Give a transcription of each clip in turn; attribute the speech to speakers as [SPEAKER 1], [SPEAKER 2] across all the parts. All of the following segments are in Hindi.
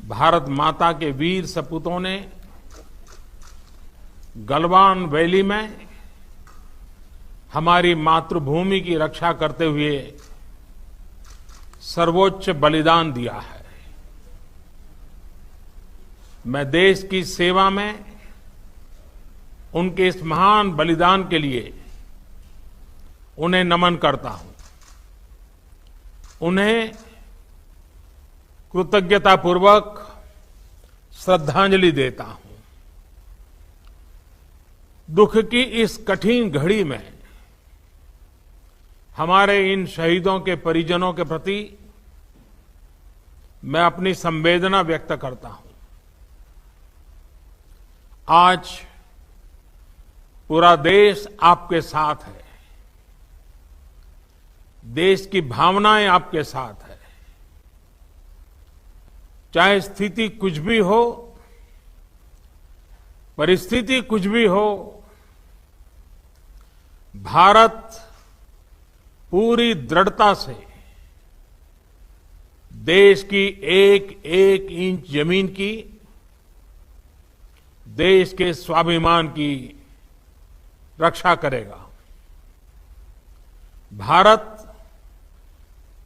[SPEAKER 1] भारत माता के वीर सपूतों ने गलवान वैली में हमारी मातृभूमि की रक्षा करते हुए सर्वोच्च बलिदान दिया है। मैं देश की सेवा में उनके इस महान बलिदान के लिए उन्हें नमन करता हूं। उन्हें कृतज्ञतापूर्वक श्रद्धांजलि देता हूं। दुख की इस कठिन घड़ी में हमारे इन शहीदों के परिजनों के प्रति मैं अपनी संवेदना व्यक्त करता हूं। आज पूरा देश आपके साथ है। देश की भावनाएं आपके साथ है। चाहे स्थिति कुछ भी हो, परिस्थिति कुछ भी हो, भारत पूरी दृढ़ता से देश की एक एक इंच जमीन की, देश के स्वाभिमान की रक्षा करेगा। भारत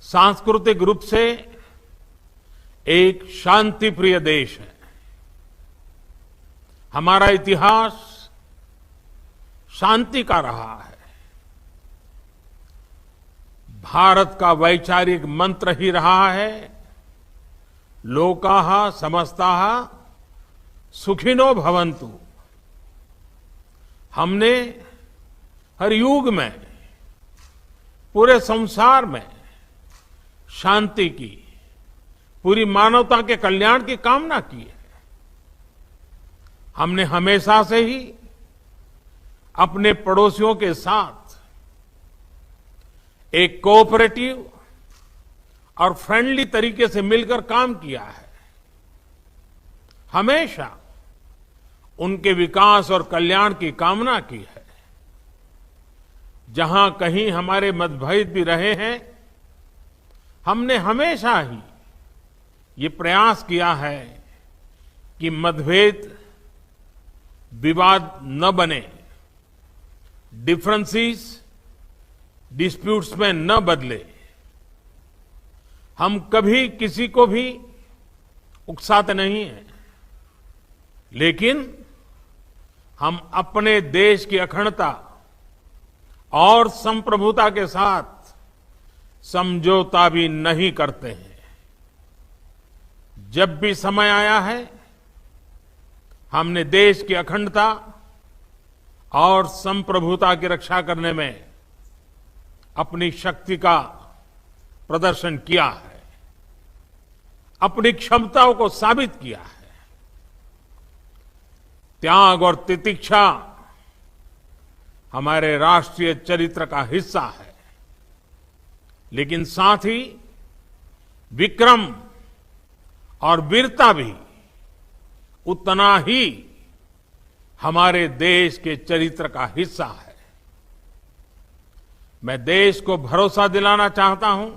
[SPEAKER 1] सांस्कृतिक रूप से एक शांतिप्रिय देश है। हमारा इतिहास शांति का रहा है। भारत का वैचारिक मंत्र ही रहा है, लोकाः समस्ताः सुखिनो भवन्तु। हमने हर युग में, पूरे संसार में शांति की, पूरी मानवता के कल्याण की कामना की है। हमने हमेशा से ही अपने पड़ोसियों के साथ एक कोऑपरेटिव और फ्रेंडली तरीके से मिलकर काम किया है। हमेशा उनके विकास और कल्याण की कामना की है। जहां कहीं हमारे मतभेद भी रहे हैं, हमने हमेशा ही ये प्रयास किया है कि मतभेद विवाद न बने, डिफरेंसेस डिस्प्यूट्स में न बदले। हम कभी किसी को भी उकसाते नहीं हैं, लेकिन हम अपने देश की अखंडता और संप्रभुता के साथ समझौता भी नहीं करते हैं। जब भी समय आया है, हमने देश की अखंडता और संप्रभुता की रक्षा करने में अपनी शक्ति का प्रदर्शन किया है, अपनी क्षमताओं को साबित किया है। त्याग और तितिक्षा हमारे राष्ट्रीय चरित्र का हिस्सा है, लेकिन साथ ही विक्रम और वीरता भी उतना ही हमारे देश के चरित्र का हिस्सा है। मैं देश को भरोसा दिलाना चाहता हूं,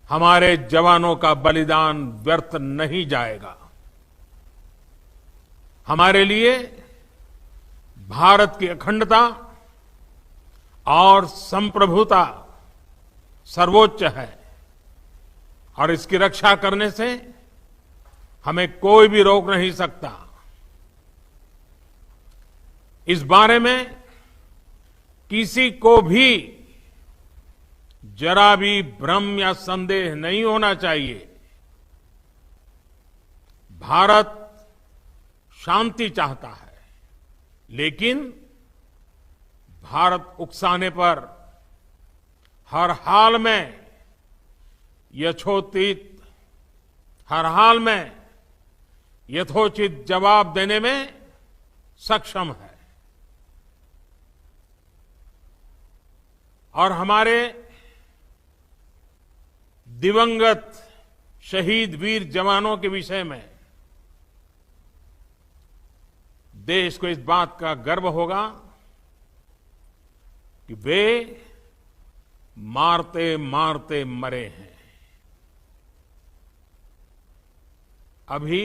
[SPEAKER 1] हमारे जवानों का बलिदान व्यर्थ नहीं जाएगा। हमारे लिए भारत की अखंडता और संप्रभुता सर्वोच्च है, और इसकी रक्षा करने से हमें कोई भी रोक नहीं सकता। इस बारे में किसी को भी जरा भी भ्रम या संदेह नहीं होना चाहिए। भारत शांति चाहता है, लेकिन भारत उकसाने पर हर हाल में हर हाल में यथोचित जवाब देने में सक्षम है। और हमारे दिवंगत शहीद वीर जवानों के विषय में देश को इस बात का गर्व होगा कि वे मारते मारते मरे हैं। अभी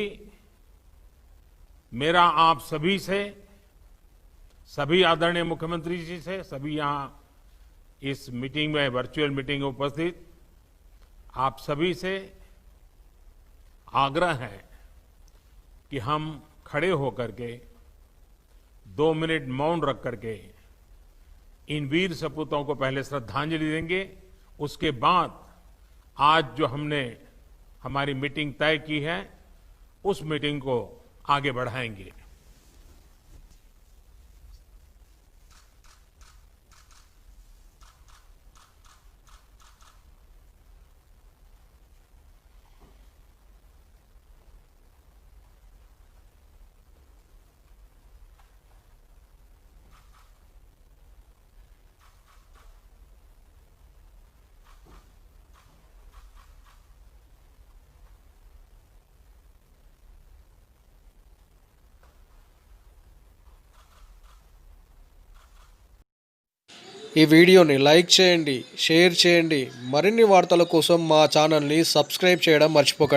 [SPEAKER 1] मेरा आप सभी से, सभी आदरणीय मुख्यमंत्री जी से, सभी यहां इस मीटिंग में, वर्चुअल मीटिंग में उपस्थित आप सभी से आग्रह है कि हम खड़े होकर के 2 मिनट मौन रख करके इन वीर सपूतों को पहले श्रद्धांजलि देंगे। उसके बाद आज जो हमने हमारी मीटिंग तय की है, उस मीटिंग को आगे बढ़ाएंगे।
[SPEAKER 2] ఈ వీడియోని లైక్ చేయండి, షేర్ చేయండి. మరిన్ని వార్తల కోసం మా ఛానల్ని సబ్స్క్రైబ్ చేయడం మర్చిపోకండి.